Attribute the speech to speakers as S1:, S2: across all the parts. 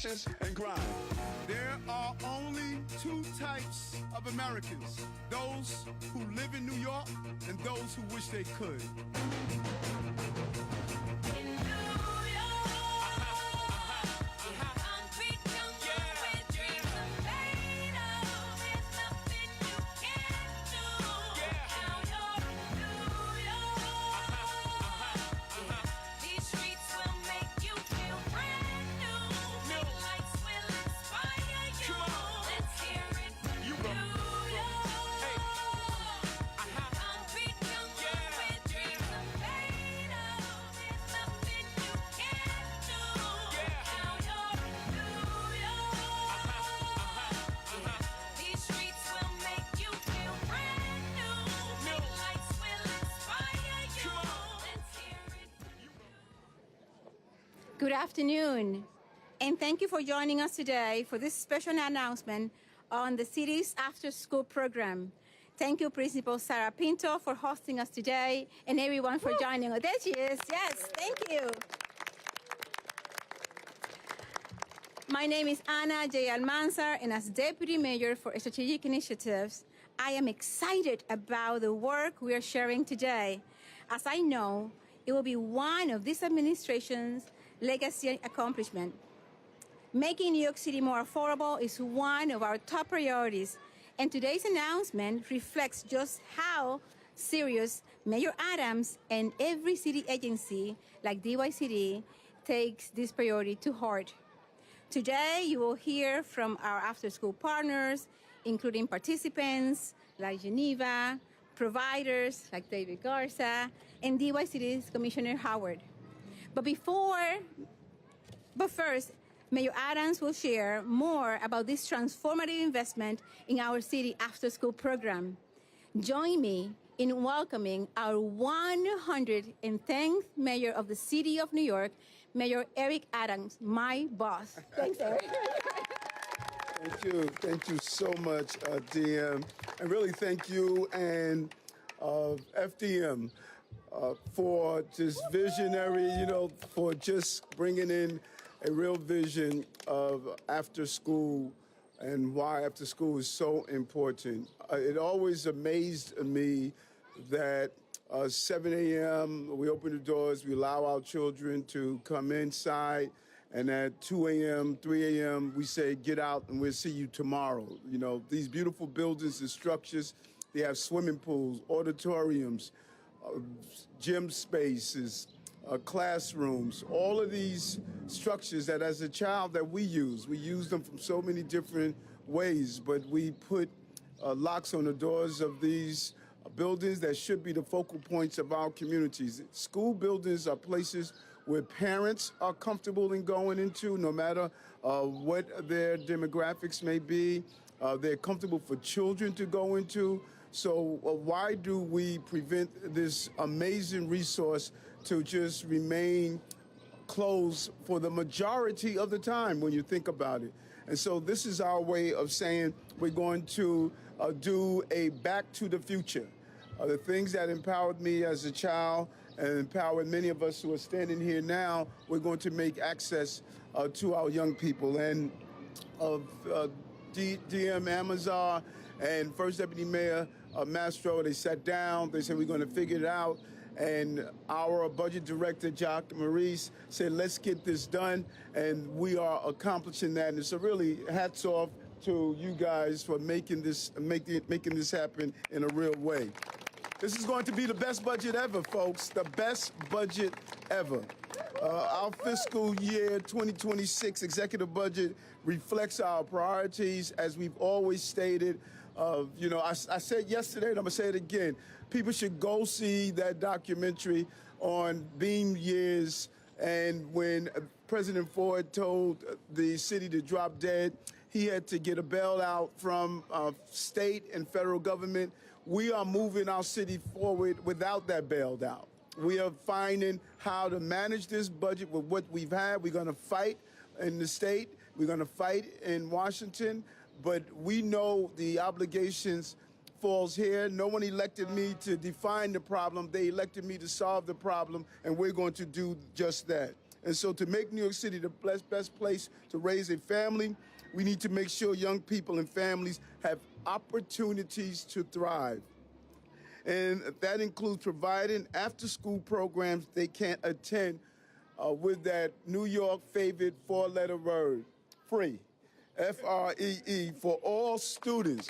S1: addictions, and crime.
S2: There are only two types of Americans: those who live in New York and those who wish they could.
S3: Good afternoon, and thank you for joining us today for this special announcement on the city's after-school program. Thank you, Principal Sarah Pinto, for hosting us today, and everyone for joining us. There she is. Yes, thank you. My name is Ana J. Almanzar, and as Deputy Mayor for Strategic Initiatives, I am excited about the work we are sharing today, as I know it will be one of this administration's legacy accomplishment. Making New York City more affordable is one of our top priorities, and today's announcement reflects just how serious Mayor Adams and every city agency like DYCD takes this priority to heart. Today, you will hear from our after-school partners, including participants like Geneva, providers like David Garza, and DYCD's Commissioner Howard. But first, Mayor Adams will share more about this transformative investment in our city after-school program. Join me in welcoming our 110th Mayor of the City of New York, Mayor Eric Adams, my boss. Thanks, Eric.
S2: Thank you so much, DM, and really thank you and FDM. For just visionary, for just bringing in a real vision of after school and why after school is so important. It always amazed me that 7 a.m., we open the doors, we allow our children to come inside, and at 2 a.m., 3 a.m., we say, get out and we'll see you tomorrow. These beautiful buildings and structures, they have swimming pools, auditoriums, gym spaces, classrooms, all of these structures that as a child that we use them from so many different ways, but we put locks on the doors of these buildings that should be the focal points of our communities. School buildings are places where parents are comfortable in going into, no matter what their demographics may be. They're comfortable for children to go into. So why do we prevent this amazing resource to just remain closed for the majority of the time when you think about it? And so this is our way of saying we're going to do a back to the future. The things that empowered me as a child and empowered many of us who are standing here now, we're going to make access to our young people. And DM Amazar and First Deputy Mayor Mastro, they sat down, they said we're going to figure it out. And our budget director, Jacques Maurice, said, let's get this done. And we are accomplishing that. And so really hats off to you guys for making this happen in a real way. This is going to be the best budget ever, folks, the best budget ever. Our fiscal year 2026 executive budget reflects our priorities, as we've always stated. I said yesterday, and I'm going to say it again, people should go see that documentary on Beam Years. And when President Ford told the city to drop dead, he had to get a bailout from state and federal government. We are moving our city forward without that bailout. We are finding how to manage this budget with what we've had. We're going to fight in the state. We're going to fight in Washington. But we know the obligations falls here. No one elected me to define the problem. They elected me to solve the problem, and we're going to do just that. And so to make New York City the best place to raise a family, we need to make sure young people and families have opportunities to thrive. And that includes providing after-school programs they can't attend with that New York favorite four-letter word, free, F-R-E-E, for all students.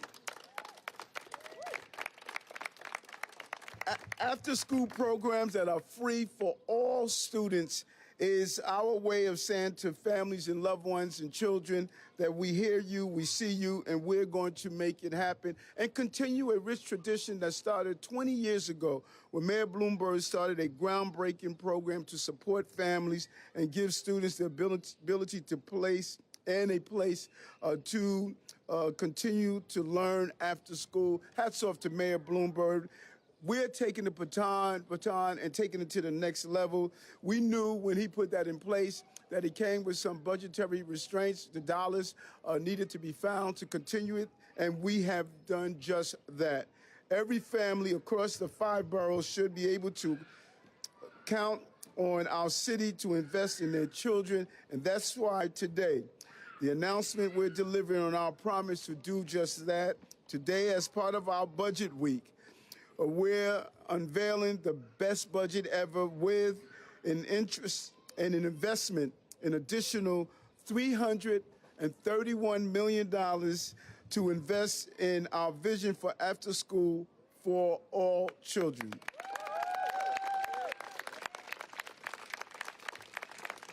S2: After-school programs that are free for all students is our way of saying to families and loved ones and children that we hear you, we see you, and we're going to make it happen and continue a rich tradition that started 20 years ago when Mayor Bloomberg started a groundbreaking program to support families and give students the ability to place to continue to learn after school. Hats off to Mayor Bloomberg. We're taking the baton and taking it to the next level. We knew when he put that in place that he came with some budgetary restraints. The dollars needed to be found to continue it, and we have done just that. Every family across the 5 boroughs should be able to count on our city to invest in their children, and that's why today, the announcement we're delivering on our promise to do just that. Today, as part of our budget week, we're unveiling the best budget ever with an interest and an investment in additional $331 million to invest in our vision for after school for all children.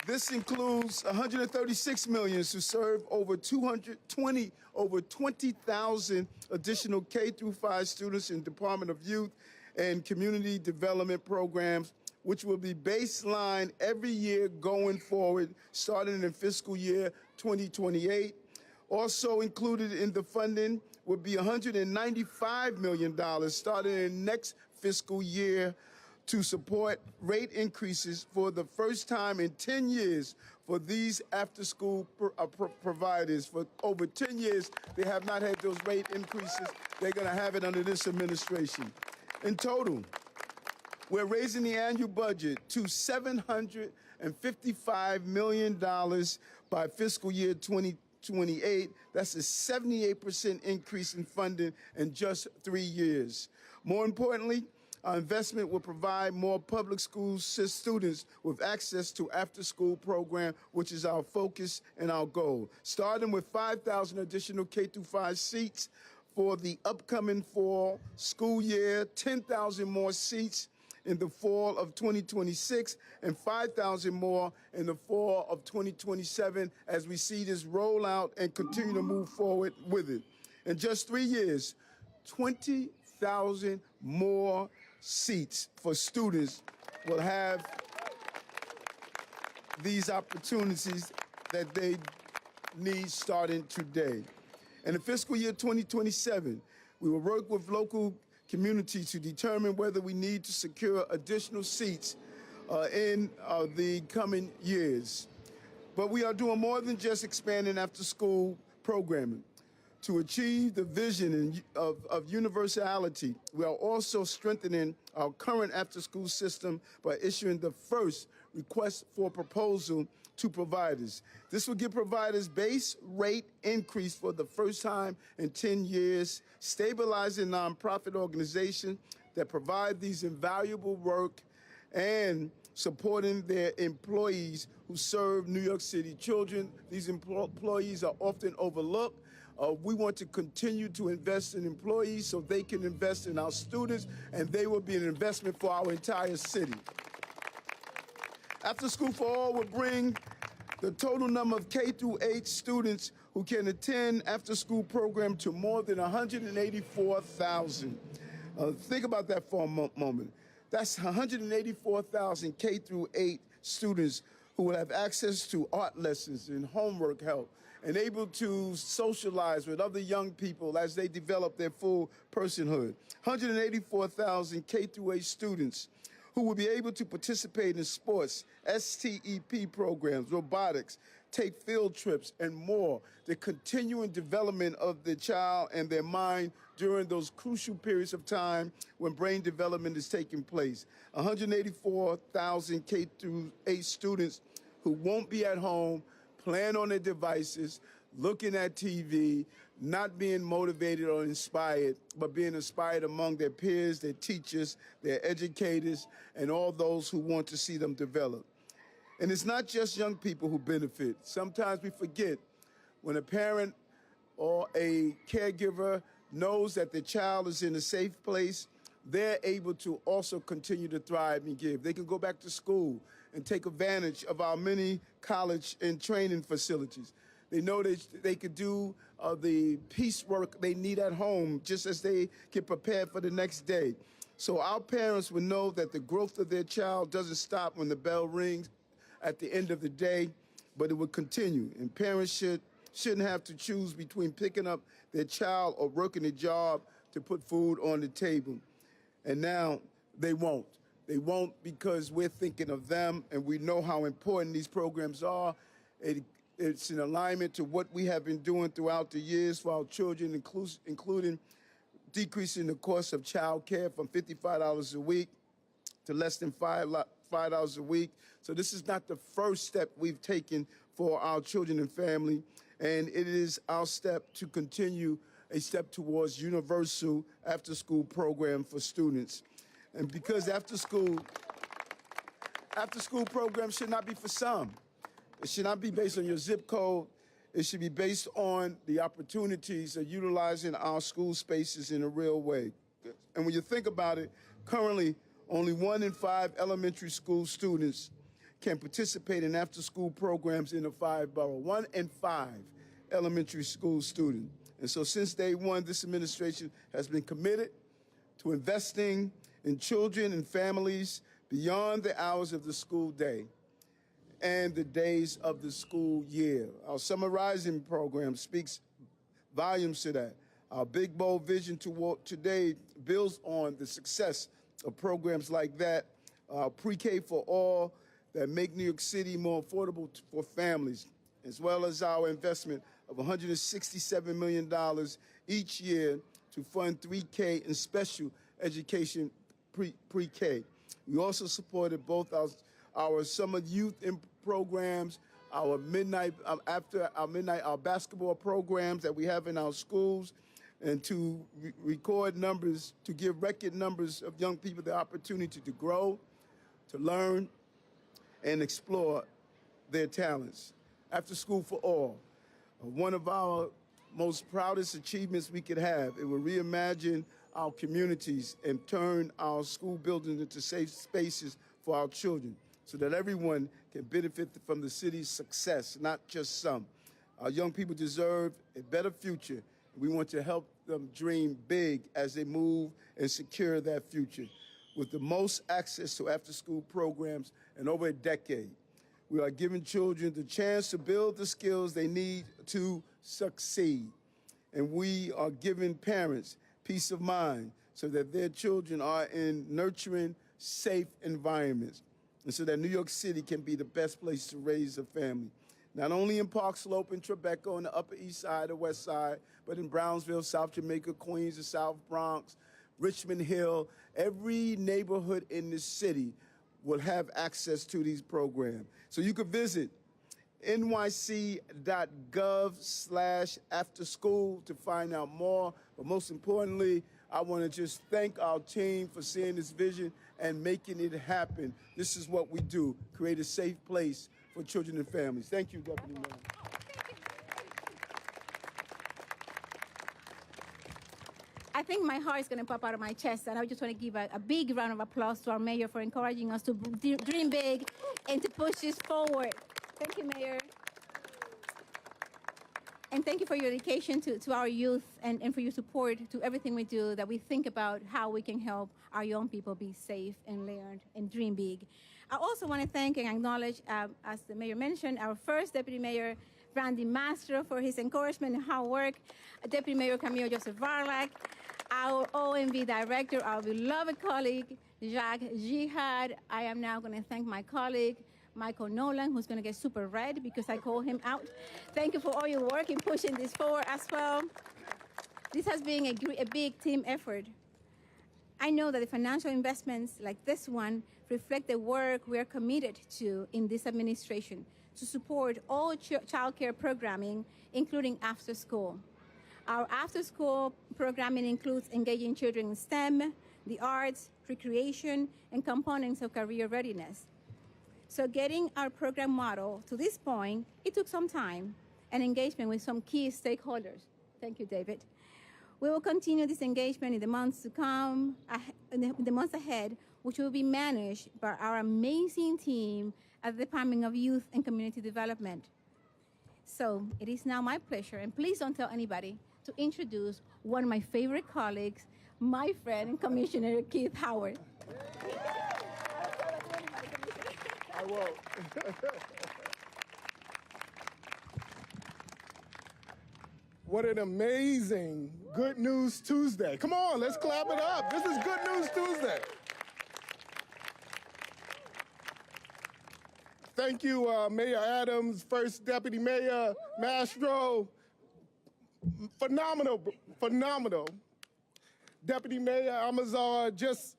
S2: This includes $136 million to serve over 20,000 additional K-5 students in Department of Youth and Community Development programs, which will be baseline every year going forward, starting in fiscal year 2028. Also included in the funding would be $195 million starting in next fiscal year to support rate increases for the first time in 10 years for these after-school providers. For over 10 years, they have not had those rate increases. They're going to have it under this administration. In total, we're raising the annual budget to $755 million by fiscal year 2028. That's a 78% increase in funding in just 3 years. More importantly, our investment will provide more public school students with access to after-school program, which is our focus and our goal. Starting with 5,000 additional K-5 seats for the upcoming fall school year, 10,000 more seats in the fall of 2026, and 5,000 more in the fall of 2027 as we see this roll out and continue to move forward with it. In just 3 years, 20,000 more seats for students will have these opportunities that they need starting today. In the fiscal year 2027, we will work with local communities to determine whether we need to secure additional seats in the coming years. But we are doing more than just expanding after-school programming. To achieve the vision of universality, we are also strengthening our current after-school system by issuing the first request for proposal to providers. This will give providers base rate increase for the first time in 10 years, stabilizing nonprofit organizations that provide these invaluable work and supporting their employees who serve New York City children. These employees are often overlooked. We want to continue to invest in employees so they can invest in our students, and they will be an investment for our entire city. After School for All will bring the total number of K-8 students who can attend after-school program to more than 184,000. Think about that for a moment. That's 184,000 K-8 students who will have access to art lessons and homework help, and able to socialize with other young people as they develop their full personhood. 184,000 K-8 students who will be able to participate in sports, STEP programs, robotics, take field trips, and more. The continuing development of the child and their mind during those crucial periods of time when brain development is taking place. 184,000 K-8 students who won't be at home, playing on their devices, looking at TV, not being motivated or inspired, but being inspired among their peers, their teachers, their educators, and all those who want to see them develop. And it's not just young people who benefit. Sometimes we forget when a parent or a caregiver knows that the child is in a safe place, they're able to also continue to thrive and give. They can go back to school and take advantage of our many college and training facilities. They know that they could do the piecework they need at home just as they get prepared for the next day. So our parents will know that the growth of their child doesn't stop when the bell rings at the end of the day, but it will continue. And parents shouldn't have to choose between picking up their child or working a job to put food on the table. And now they won't. They won't because we're thinking of them, and we know how important these programs are. It's in alignment to what we have been doing throughout the years for our children, including decreasing the cost of child care from $55 a week to less than $5 a week. So this is not the first step we've taken for our children and family, and it is our step to continue a step towards universal after-school program for students. And because after-school programs should not be for some. It should not be based on your zip code. It should be based on the opportunities of utilizing our school spaces in a real way. And when you think about it, currently only 1 in 5 elementary school students can participate in after-school programs in the 5 boroughs. 1 in 5 elementary school students. And so since day one, this administration has been committed to investing in children and families beyond the hours of the school day and the days of the school year. Our Summer Rising program speaks volumes to that. Our Big Bold Vision today builds on the success of programs like that, Pre-K for All, that make New York City more affordable for families, as well as our investment of $167 million each year to fund 3K and special education pre-K. We also supported both our summer youth programs, our midnight, our basketball programs that we have in our schools, and to record numbers, to give record numbers of young people the opportunity to grow, to learn, and explore their talents. After School for All, one of our most proudest achievements we could have. It will reimagine our communities and turn our school buildings into safe spaces for our children so that everyone can benefit from the city's success, not just some. Our young people deserve a better future. We want to help them dream big as they move and secure that future. With the most access to after-school programs in over a decade, we are giving children the chance to build the skills they need to succeed. And we are giving parents peace of mind so that their children are in nurturing, safe environments, and so that New York City can be the best place to raise a family. Not only in Park Slope and Tribeca on the Upper East Side or West Side, but in Brownsville, South Jamaica, Queens, the South Bronx, Richmond Hill. Every neighborhood in the city will have access to these programs. So you can visit nyc.gov/afterschool to find out more. But most importantly, I want to just thank our team for seeing this vision and making it happen. This is what we do, create a safe place for children and families. Thank you, Deputy Mayor.
S3: I think my heart is going to pop out of my chest, and I just want to give a big round of applause to our mayor for encouraging us to dream big and to push this forward. Thank you, Mayor. And thank you for your dedication to our youth and for your support to everything we do, that we think about how we can help our young people be safe and learn and dream big. I also want to thank and acknowledge, as the mayor mentioned, our first deputy mayor, Randy Mastro, for his encouragement and hard work, Deputy Mayor Camille Joseph Varlak, our OMB director, our beloved colleague, Jacques Jihad. I am now going to thank my colleague, Michael Nolan, who's going to get super red because I call him out. Thank you for all your work in pushing this forward as well. This has been a big team effort. I know that the financial investments like this one reflect the work we are committed to in this administration to support all child care programming, including after school. Our after school programming includes engaging children in STEM, the arts, recreation, and components of career readiness. So getting our program model to this point, it took some time and engagement with some key stakeholders. Thank you, David. We will continue this engagement in the months to come, in the months ahead, which will be managed by our amazing team at the Department of Youth and Community Development. So it is now my pleasure, and please don't tell anybody, to introduce one of my favorite colleagues, my friend and Commissioner Keith Howard.
S2: I won't. What an amazing Good News Tuesday. Come on, let's clap it up. This is Good News Tuesday. Thank you, Mayor Adams, First Deputy Mayor Mastro. Phenomenal. Deputy Mayor Amazar, just,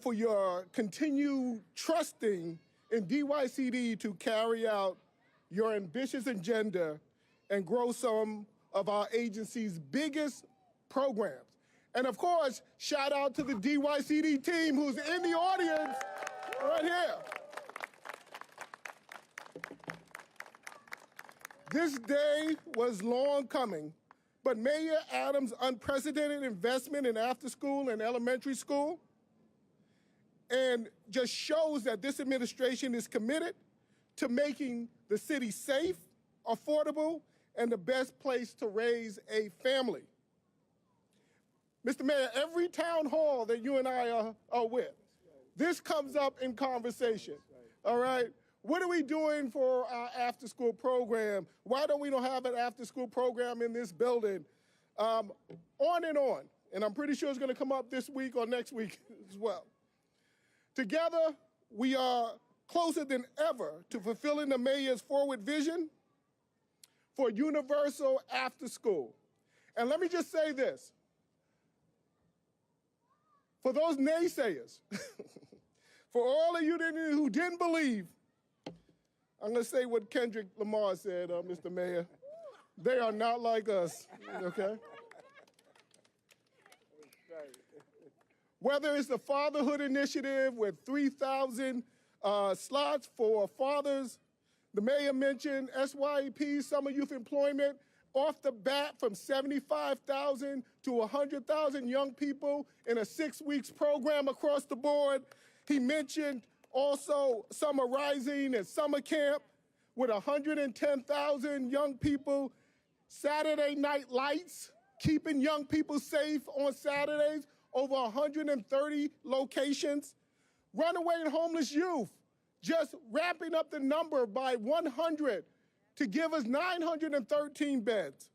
S2: for your continued trusting in DYCD to carry out your ambitious agenda and grow some of our agency's biggest programs. And of course, shout out to the DYCD team who's in the audience right here. This day was long coming, but Mayor Adams' unprecedented investment in after school and elementary school and just shows that this administration is committed to making the city safe, affordable, and the best place to raise a family. Mr. Mayor, every town hall that you and I are with, this comes up in conversation, all right? What are we doing for our after-school program? Why don't we have an after-school program in this building? On and on. And I'm pretty sure it's going to come up this week or next week as well. Together, we are closer than ever to fulfilling the mayor's forward vision for universal after school. And let me just say this. For those naysayers, for all of you who didn't believe, I'm going to say what Kendrick Lamar said, Mr. Mayor. They are not like us, okay? Whether it's the Fatherhood Initiative with 3,000 slots for fathers, the mayor mentioned SYEP, Summer Youth Employment, off the bat from 75,000 to 100,000 young people in a 6 weeks program across the board. He mentioned also Summer Rising and Summer Camp with 110,000 young people. Saturday Night Lights, keeping young people safe on Saturdays, over 130 locations. Runaway and homeless youth, just wrapping up the number by 100 to give us 913 beds.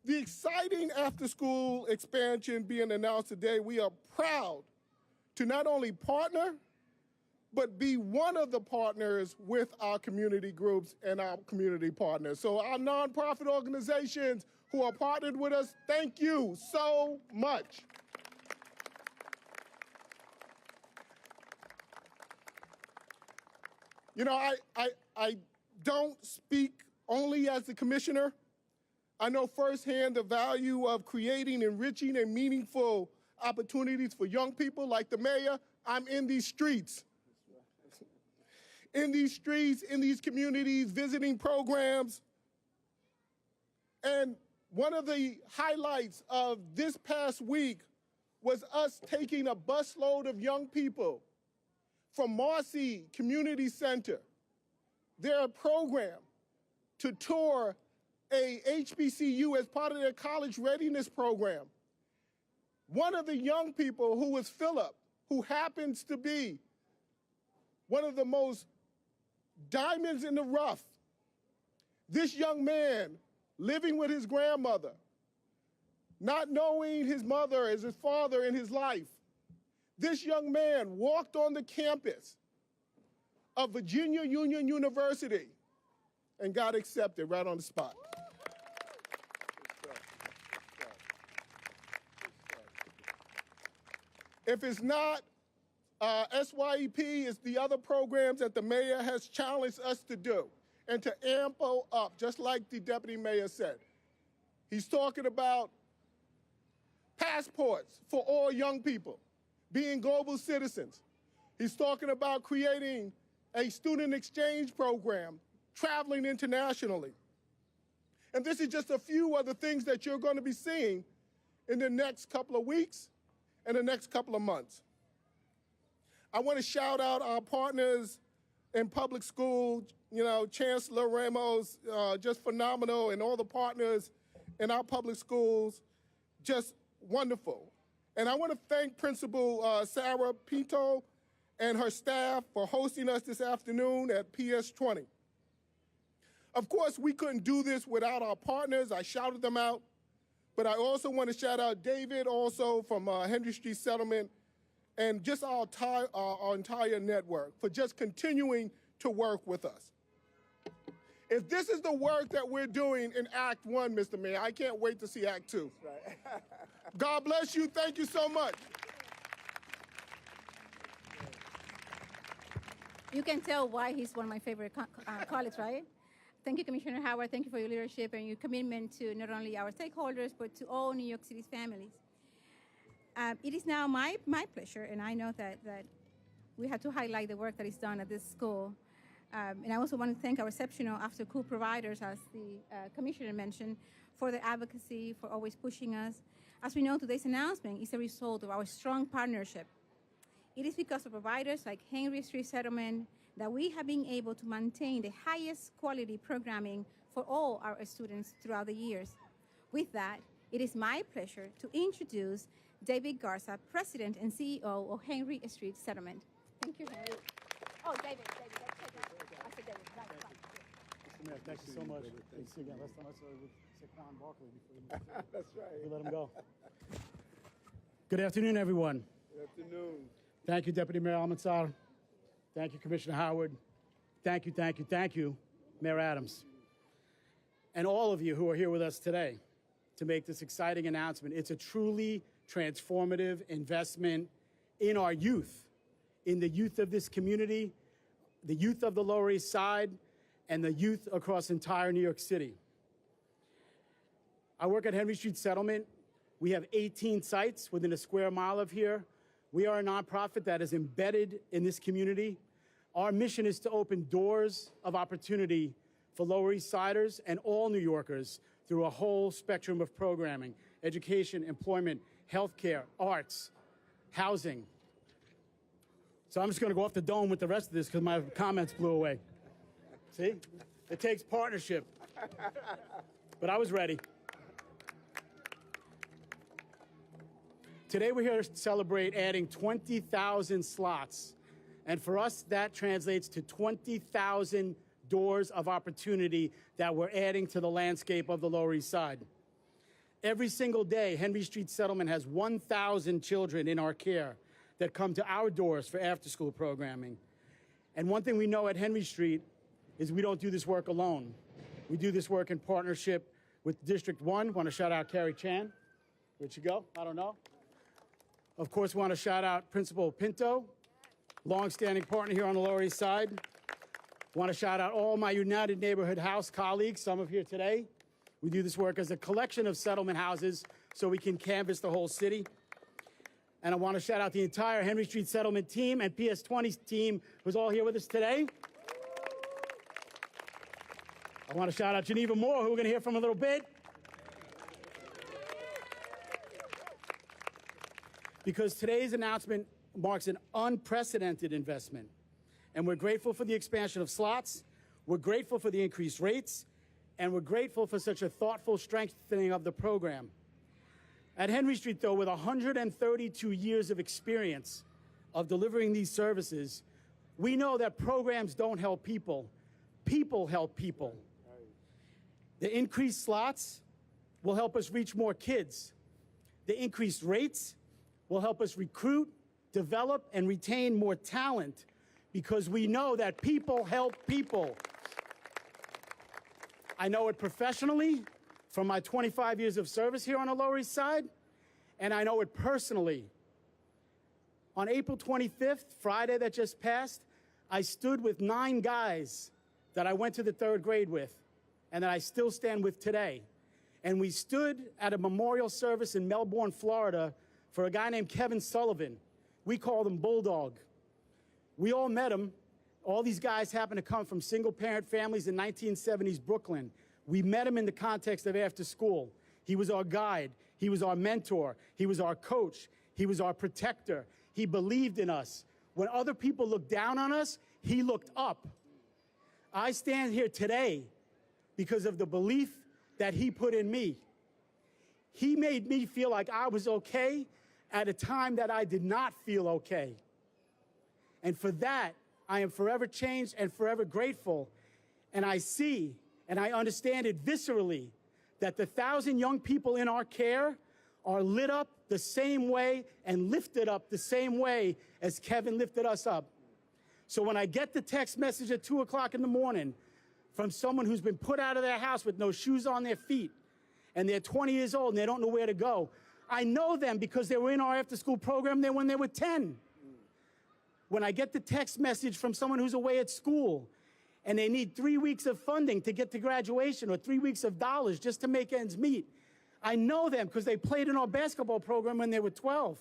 S2: The exciting after-school expansion being announced today, we are proud to not only partner, but be one of the partners with our community groups and our community partners. So our nonprofit organizations who are partnered with us, thank you so much. I don't speak only as the commissioner. I know firsthand the value of creating enriching and meaningful opportunities for young people. Like the mayor, I'm in these streets. In these streets, in these communities, visiting programs. And one of the highlights of this past week was us taking a busload of young people from Marcy Community Center, their program, to tour a HBCU as part of their college readiness program. One of the young people, who was Philip, who happens to be one of the most diamonds in the rough. This young man living with his grandmother, not knowing his mother as his father in his life. This young man walked on the campus of Virginia Union University and got accepted right on the spot. If it's not
S1: SYEP is the other programs that the mayor has challenged us to do and to ample up, just like the deputy mayor said. He's talking about passports for all young people, being global citizens. He's talking about creating a student exchange program, traveling internationally. And this is just a few of the things that you're going to be seeing in the next couple of weeks and the next couple of months. I want to shout out our partners in public school, Chancellor Ramos, just phenomenal, and all the partners in our public schools, just wonderful. And I want to thank Principal Sarah Pinto and her staff for hosting us this afternoon at PS 20. Of course, we couldn't do this without our partners. I shouted them out. But I also want to shout out David, also from Henry Street Settlement, and just our entire network for just continuing to work with us. If this is the work that we're doing in Act 1, Mr. Mayor, I can't wait to see Act 2. Right. God bless you. Thank you so much.
S3: You can tell why he's one of my favorite colleagues, right? Thank you, Commissioner Howard. Thank you for your leadership and your commitment to not only our stakeholders, but to all New York City's families. It is now my pleasure, and I know that we have to highlight the work that is done at this school. And I also want to thank our exceptional after-school providers, as the Commissioner mentioned, for their advocacy, for always pushing us. As we know, today's announcement is a result of our strong partnership. It is because of providers like Henry Street Settlement that we have been able to maintain the highest quality programming for all our students throughout the years. With that, it is my pleasure to introduce David Garza, President and CEO of Henry Street Settlement. Thank you, Henry. Oh, David. I said David.
S4: Mayor, thank you so much. Thanks again. Last time I saw you with Saquon Barkley before you moved.
S2: That's right.
S4: We let him go. Good afternoon, everyone.
S2: Good afternoon.
S4: Thank you, Deputy Mayor Almanzar. Thank you, Commissioner Howard. Thank you, Mayor Adams. And all of you who are here with us today to make this exciting announcement. It's a truly transformative investment in our youth, in the youth of this community, the youth of the Lower East Side, and the youth across entire New York City. I work at Henry Street Settlement. We have 18 sites within a square mile of here. We are a nonprofit that is embedded in this community. Our mission is to open doors of opportunity for Lower East Siders and all New Yorkers through a whole spectrum of programming: education, employment, healthcare, arts, housing. So I'm just going to go off the dome with the rest of this because my comments blew away. See? It takes partnership. But I was ready. Today we're here to celebrate adding 20,000 slots. And for us, that translates to 20,000 doors of opportunity that we're adding to the landscape of the Lower East Side. Every single day, Henry Street Settlement has 1,000 children in our care that come to our doors for after-school programming. And one thing we know at Henry Street is we don't do this work alone. We do this work in partnership with District 1. Want to shout out Carrie Chan. Where'd she go? I don't know. Of course, we want to shout out Principal Pinto, longstanding partner here on the Lower East Side. Want to shout out all my United Neighborhood House colleagues, some of here today. We do this work as a collection of settlement houses so we can canvass the whole city. And I want to shout out the entire Henry Street Settlement team and PS 20 team who's all here with us today. I want to shout out Geneva Moore, who we're going to hear from a little bit. Because today's announcement marks an unprecedented investment. And we're grateful for the expansion of slots, we're grateful for the increased rates, and we're grateful for such a thoughtful strengthening of the program. At Henry Street, though, with 132 years of experience of delivering these services, we know that programs don't help people, people help people. The increased slots will help us reach more kids. The increased rates will help us recruit, develop, and retain more talent, because we know that people help people. I know it professionally from my 25 years of service here on the Lower East Side, and I know it personally On April 25th, Friday that just passed, I stood with 9 guys that I went to the 3rd grade with and that I still stand with today. And we stood at a memorial service in Melbourne, Florida, for a guy named Kevin Sullivan. We called him Bulldog. We all met him. All these guys happened to come from single-parent families in 1970s Brooklyn. We met him in the context of after school. He was our guide. He was our mentor. He was our coach. He was our protector. He believed in us. When other people looked down on us, he looked up. I stand here today because of the belief that he put in me. He made me feel like I was okay at a time that I did not feel okay. And for that, I am forever changed and forever grateful. And I see and I understand it viscerally that the 1,000 young people in our care are lit up the same way and lifted up the same way as Kevin lifted us up. So when I get the text message at 2 o'clock in the morning from someone who's been put out of their house with no shoes on their feet, and they're 20 years old and they don't know where to go, I know them because they were in our after-school program there when they were 10. When I get the text message from someone who's away at school and they need 3 weeks of funding to get to graduation or 3 weeks of dollars just to make ends meet, I know them because they played in our basketball program when they were 12.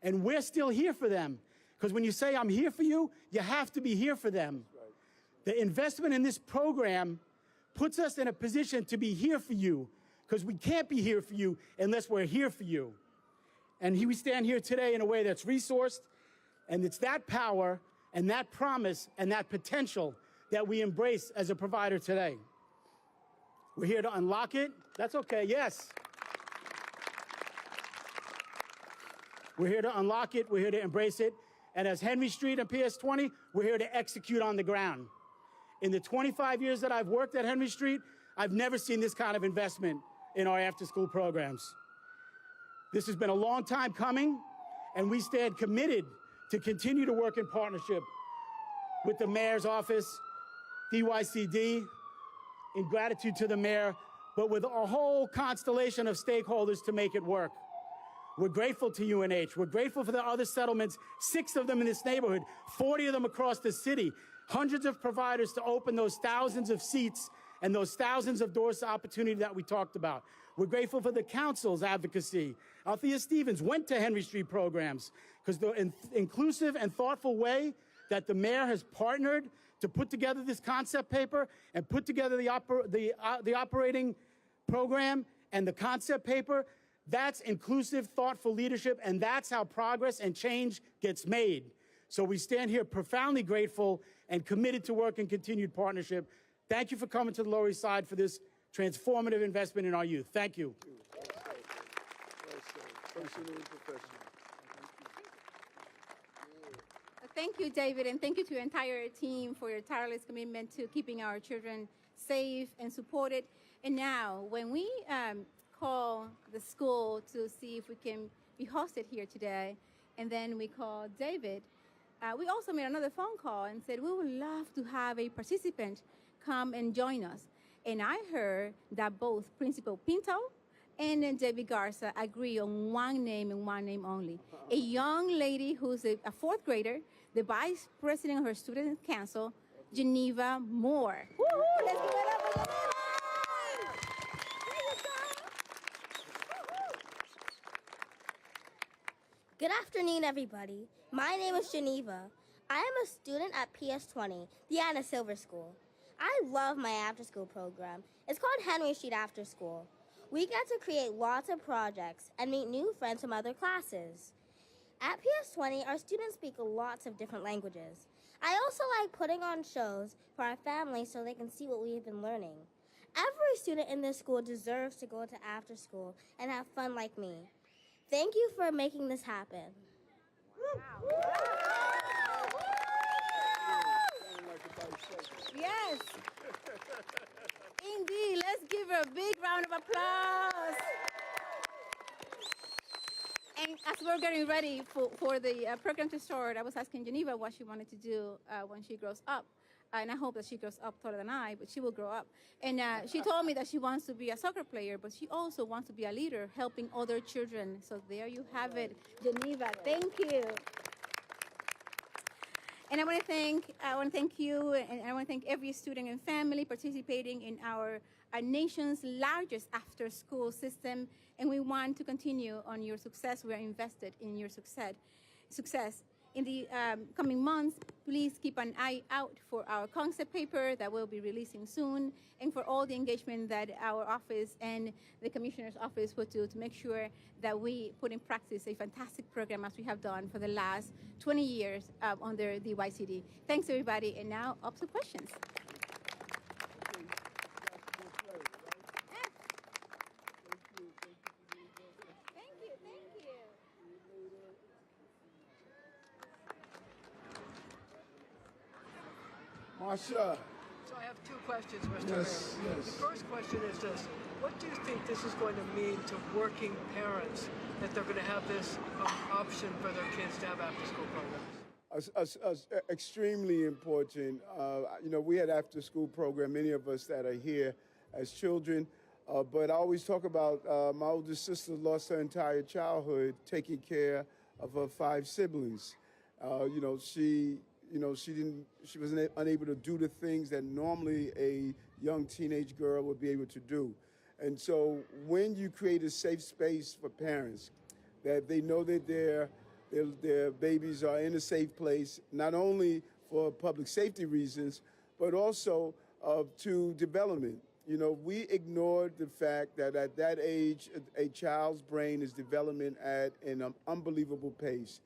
S4: And we're still here for them. Because when you say, I'm here for you, you have to be here for them. The investment in this program puts us in a position to be here for you, because we can't be here for you unless we're here for you. And we stand here today in a way that's resourced, and it's that power and that promise and that potential that we embrace as a provider today. We're here to unlock it. That's okay, yes. We're here to unlock it. We're here to embrace it. And as Henry Street and PS20, we're here to execute on the ground. In the 25 years that I've worked at Henry Street, I've never seen this kind of investment in our after-school programs. This has been a long time coming, and we stand committed to continue to work in partnership with the mayor's office, DYCD, in gratitude to the mayor, but with a whole constellation of stakeholders to make it work. We're grateful to UNH. We're grateful for the other settlements, 6 of them in this neighborhood, 40 of them across the city, hundreds of providers to open those thousands of seats and those thousands of doors to opportunity that we talked about. We're grateful for the council's advocacy. Althea Stevens went to Henry Street programs because the inclusive and thoughtful way that the mayor has partnered to put together this concept paper and put together the operating program and the concept paper, that's inclusive, thoughtful leadership, and that's how progress and change gets made. So we stand here profoundly grateful and committed to work in continued partnership. Thank you for coming to the Lower East Side for this transformative investment in our youth. Thank you.
S3: Thank you, David, and thank you to your entire team for your tireless commitment to keeping our children safe and supported. And now, when we call the school to see if we can be hosted here today, and then we called David, we also made another phone call and said, we would love to have a participant come and join us. And I heard that both Principal Pinto and David Garza agree on one name and one name only. A young lady who's a 4th grader, the vice president of her student council, Geneva Moore. Woo-hoo! Let's give it up for Geneva!
S5: Good afternoon, everybody. My name is Geneva. I am a student at PS20, the Anna Silver School. I love my after-school program. It's called Henry Street After School. We get to create lots of projects and meet new friends from other classes. At PS20, our students speak lots of different languages. I also like putting on shows for our families so they can see what we've been learning. Every student in this school deserves to go to after school and have fun like me. Thank you for making this happen.
S3: Yes. Indeed. Let's give her a big round of applause. And as we're getting ready for the program to start, I was asking Geneva what she wanted to do when she grows up. And I hope that she grows up taller than I, but she will grow up. And she told me that she wants to be a soccer player, but she also wants to be a leader, helping other children. So there you have it, Geneva. Thank you. And I want to thank you, and I want to thank every student and family participating in our nation's largest after-school system. And we want to continue on your success. We are invested in your success. In the coming months, please keep an eye out for our concept paper that we'll be releasing soon, and for all the engagement that our office and the Commissioner's office will do to make sure that we put in practice a fantastic program as we have done for the last 20 years under the YCD. Thanks, everybody. And now, up to questions.
S2: Marsha.
S6: So I have two questions, Mr. Mayor.
S2: Yes.
S6: The first question is this: what do you think this is going to mean to working parents that they're going to have this option for their kids to have after-school programs?
S2: Extremely important. We had after-school program, many of us that are here as children, but I always talk about my oldest sister lost her entire childhood taking care of her 5 siblings. She was unable to do the things that normally a young teenage girl would be able to do. And so when you create a safe space for parents, that they know that their babies are in a safe place, not only for public safety reasons, but also to development. We ignored the fact that at that age, a child's brain is developing at an unbelievable pace.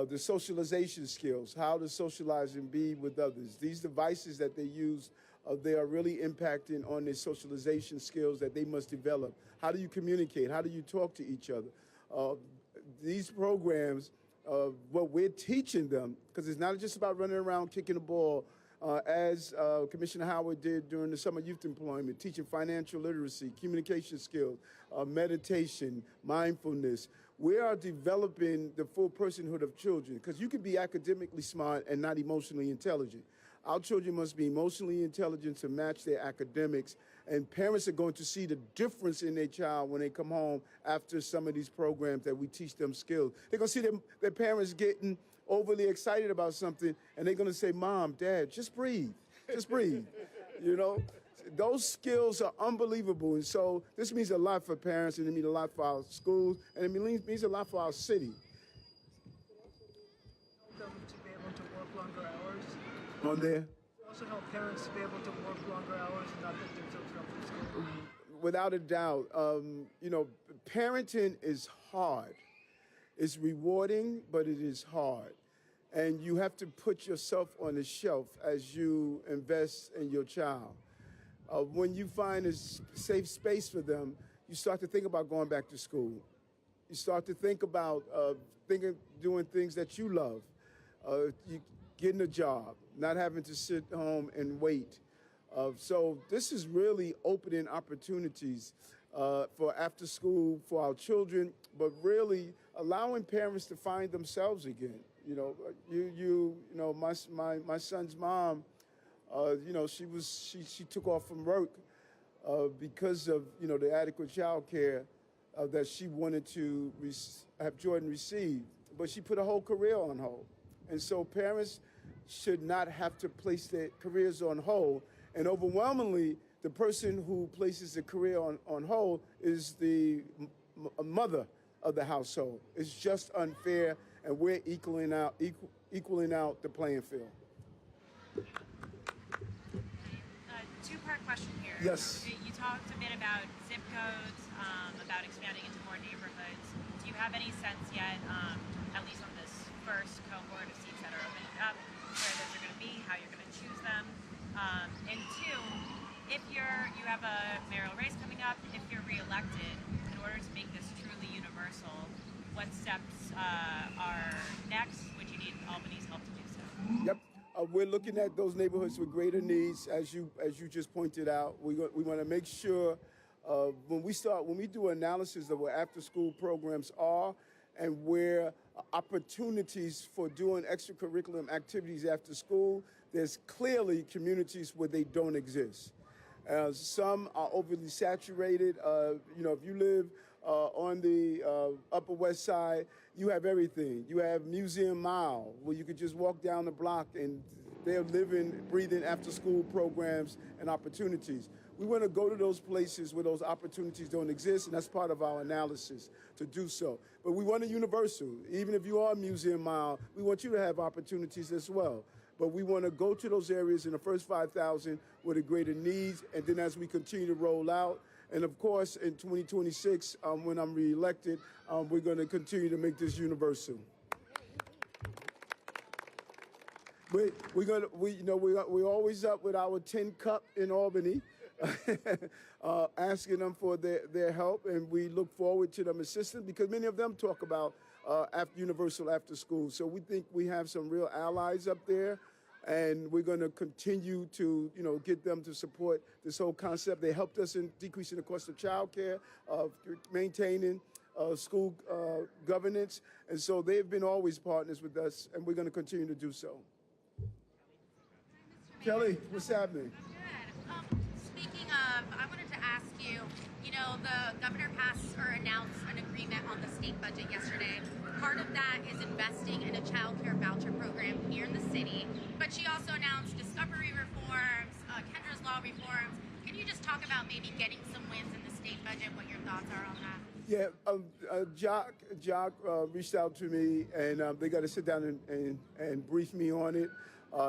S2: The socialization skills, how to socialize and be with others. These devices that they use, they are really impacting on their socialization skills that they must develop. How do you communicate? How do you talk to each other? These programs, what we're teaching them, because it's not just about running around kicking the ball, as Commissioner Howard did during the summer youth employment, teaching financial literacy, communication skills, meditation, mindfulness. We are developing the full personhood of children, because you can be academically smart and not emotionally intelligent. Our children must be emotionally intelligent to match their academics, and parents are going to see the difference in their child when they come home after some of these programs that we teach them skills. They're going to see their parents getting overly excited about something, and they're going to say, Mom, Dad, just breathe. Just breathe. Those skills are unbelievable. And so this means a lot for parents, and it means a lot for our schools, and it means a lot for our city.
S6: Help them to be able to work longer hours.
S2: On there?
S6: Also help parents to be able to work longer hours and not get themselves up from school.
S2: Without a doubt. Parenting is hard. It's rewarding, but it is hard. And you have to put yourself on the shelf as you invest in your child. When you find a safe space for them, you start to think about going back to school. You start to think about doing things that you love, getting a job, not having to sit home and wait. So this is really opening opportunities for after school for our children, but really allowing parents to find themselves again. My son's mom. She took off from work because of, the adequate child care that she wanted to have Jordan receive. But she put her whole career on hold. And so parents should not have to place their careers on hold. And overwhelmingly, the person who places the career on hold is the mother of the household. It's just unfair, and we're equaling out the playing field.
S7: Two-part question here.
S2: Yes.
S7: You talked a bit about zip codes, about expanding into more neighborhoods. Do you have any sense yet, at least on this first cohort of seats that are opening up, where those are going to be, how you're going to choose them? And two, if you have a mayoral race coming up, if you're reelected, in order to make this truly universal, what steps are next? Would you need Albany's help to do so?
S2: Yep. We're looking at those neighborhoods with greater needs, as you just pointed out. We want to make sure when we do analysis of where after-school programs are and where opportunities for doing extracurricular activities after school, there's clearly communities where they don't exist. Some are overly saturated. If you live on the Upper West Side, you have everything. You have Museum Mile, where you could just walk down the block and they're living, breathing after-school programs and opportunities. We want to go to those places where those opportunities don't exist, and that's part of our analysis to do so. But we want a universal. Even if you are Museum Mile, we want you to have opportunities as well. But we want to go to those areas in the first 5,000 with the greater needs, and then as we continue to roll out, and of course, in 2026, when I'm reelected, we're going to continue to make this universal. We're always up with our tin cup in Albany, asking them for their help, and we look forward to them assisting because many of them talk about universal after school. So we think we have some real allies up there, and we're going to continue to get them to support this whole concept. They helped us in decreasing the cost of childcare, of maintaining school governance, and so they've been always partners with us, and we're going to continue to do so. Kelly, what's happening?
S8: I'm good. Speaking of, I wanted to ask you, the governor passed or announced an agreement on the state budget yesterday. Part of that is investing in a child care voucher program here in the city, but she also announced discovery reforms, Kendra's Law reforms. Can you just talk about maybe getting some wins in the state budget, what your thoughts are on that?
S2: Yeah, Jock reached out to me, and they got to sit down and brief me on it.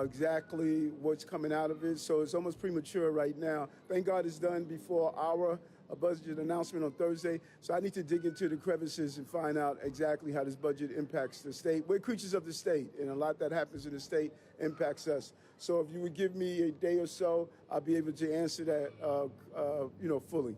S2: Exactly what's coming out of it. So it's almost premature right now. Thank God it's done before our budget announcement on Thursday. So I need to dig into the crevices and find out exactly how this budget impacts the state. We're creatures of the state, and a lot that happens in the state impacts us. So if you would give me a day or so, I'll be able to answer that, fully.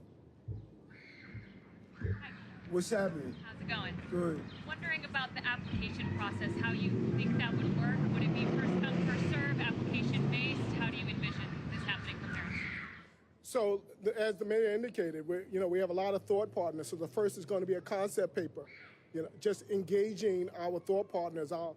S2: What's happening?
S9: How's it going?
S2: Good.
S9: Wondering about the application process, how you think that would work. Would it be first come, first serve, application based? How do you envision this happening from there?
S1: So as the mayor indicated, we have a lot of thought partners. So the first is going to be a concept paper, just engaging our thought partners, our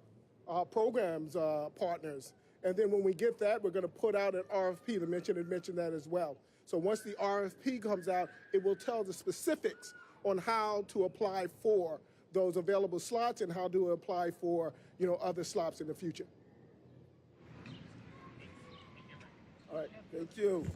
S1: programs partners. And then when we get that, we're going to put out an RFP. The mentioned that as well. So once the RFP comes out, it will tell the specifics on how to apply for those available slots and how to apply for, other slots in the future.
S2: All right, thank you.